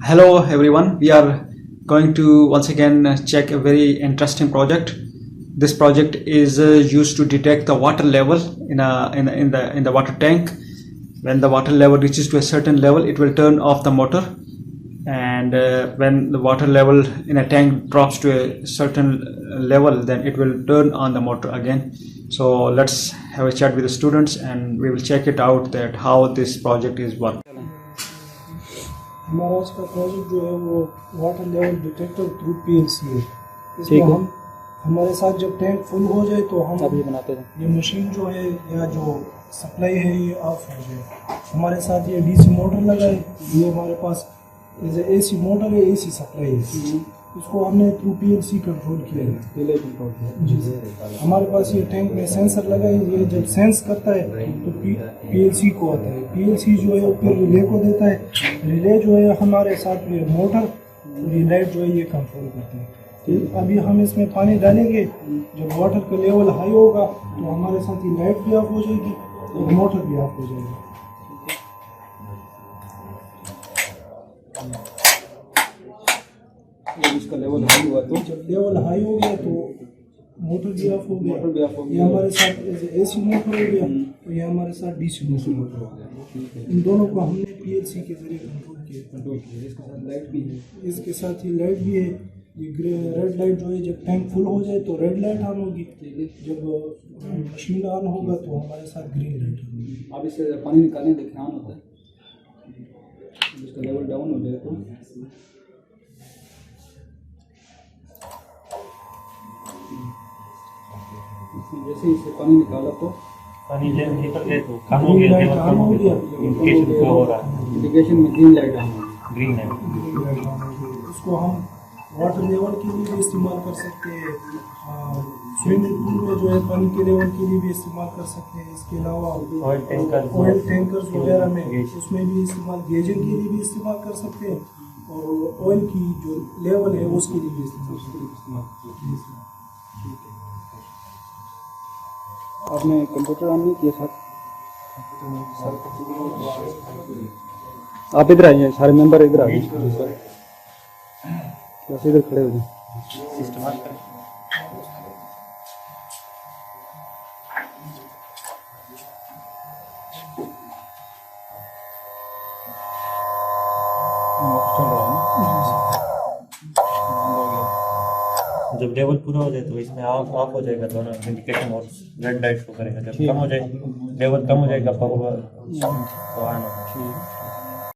Hello everyone, we are going to once again check a very interesting project. This project is used to detect the water level in the water tank. When the water level reaches to a certain level, it will turn off the motor, and when the water level in a tank drops to a certain level, then it will turn on the motor again. So let's have a chat with the students and we will check it out that how this project is working. हमारा आज का project जो है वो water level detector through PLC है। इसमें हम हमारे साथ जब टैंक फुल हो जाए तो हम अभी बनाते हैं ये मशीन जो है या जो सप्लाई है ये ऑफ हो जाए। हमारे साथ ये डीसी मोटर लगा है, ये हमारे पास एसी मोटर है, एसी सप्लाई है। इसको हमने थ्रू पीएलसी कंट्रोल किया है, रिले कंट्रोल किया जी सर। हमारे पास ये टैंक में सेंसर लगा है, ये जब सेंस करता है तो पीएलसी को आता है, पीएलसी जो है फिर रिले को देता है, रिले जो है हमारे साथ ये मोटर ये लाइट जो है ये कंट्रोल करते हैं। तो अभी हम इसमें पानी डालेंगे, जब वाटर का लेवल हाई होगा तो हमारे साथ ये लाइट भी ऑफ हो जाएगी और मोटर भी ऑफ हो जाएगी। जब इसका लेवल हाई हुआ तो जब लेवल हाई हो गया तो मोटर भी ऑफ हो गया। ये हमारे साथ एसी मोटर हो गया, तो ये हमारे साथ डीसी मोटर हो गया। इन दोनों को हमने पीएलसी के जरिए कंट्रोल किया। इसके साथ लाइट भी है, इसके साथ ही लाइट भी है। ये रेड लाइट जो है जब टैंक फुल हो जाए तो रेड लाइट ऑन होगी, जब मशीन ऑन होगा तो हमारे साथ ग्रीन लाइट होगी। अब इससे पानी निकालने देखिए ऑन होता है, इसका लेवल डाउन हो जाए तो जैसे इससे पानी निकाला तो पानी निकल गए तो कम हो गया, इंडिकेशन फ्लो हो रहा है, इंडिकेशन में ग्रीन लाइट ऑन ग्रीन है। उसको हम वाटर लेवल के लिए भी इस्तेमाल कर सकते हैं, स्विमिंग पूल में जो है पानी के लेवल के लिए भी इस्तेमाल कर सकते हैं। इसके अलावा ऑयल टैंकर्स वगैरह में उसमें भी इस्तेमाल, गेजिंग के लिए भी इस्तेमाल कर सकते हैं और ऑयल की जो लेवल है उसके लिए भी इस्तेमाल कर सकते हैं। आपने कंप्यूटर ऑन नहीं किया सर? आप इधर आइए, सारे मेंबर इधर आइए, बस इधर खड़े हो जाए। सिस्टम जब लेवल पूरा हो जाए तो इसमें ऑफ हो जाएगा, दोनों इंडिकेशन और रेड लाइट को करेगा। जब कम हो जाए, लेवल कम हो जाएगा तो ऑन होगा।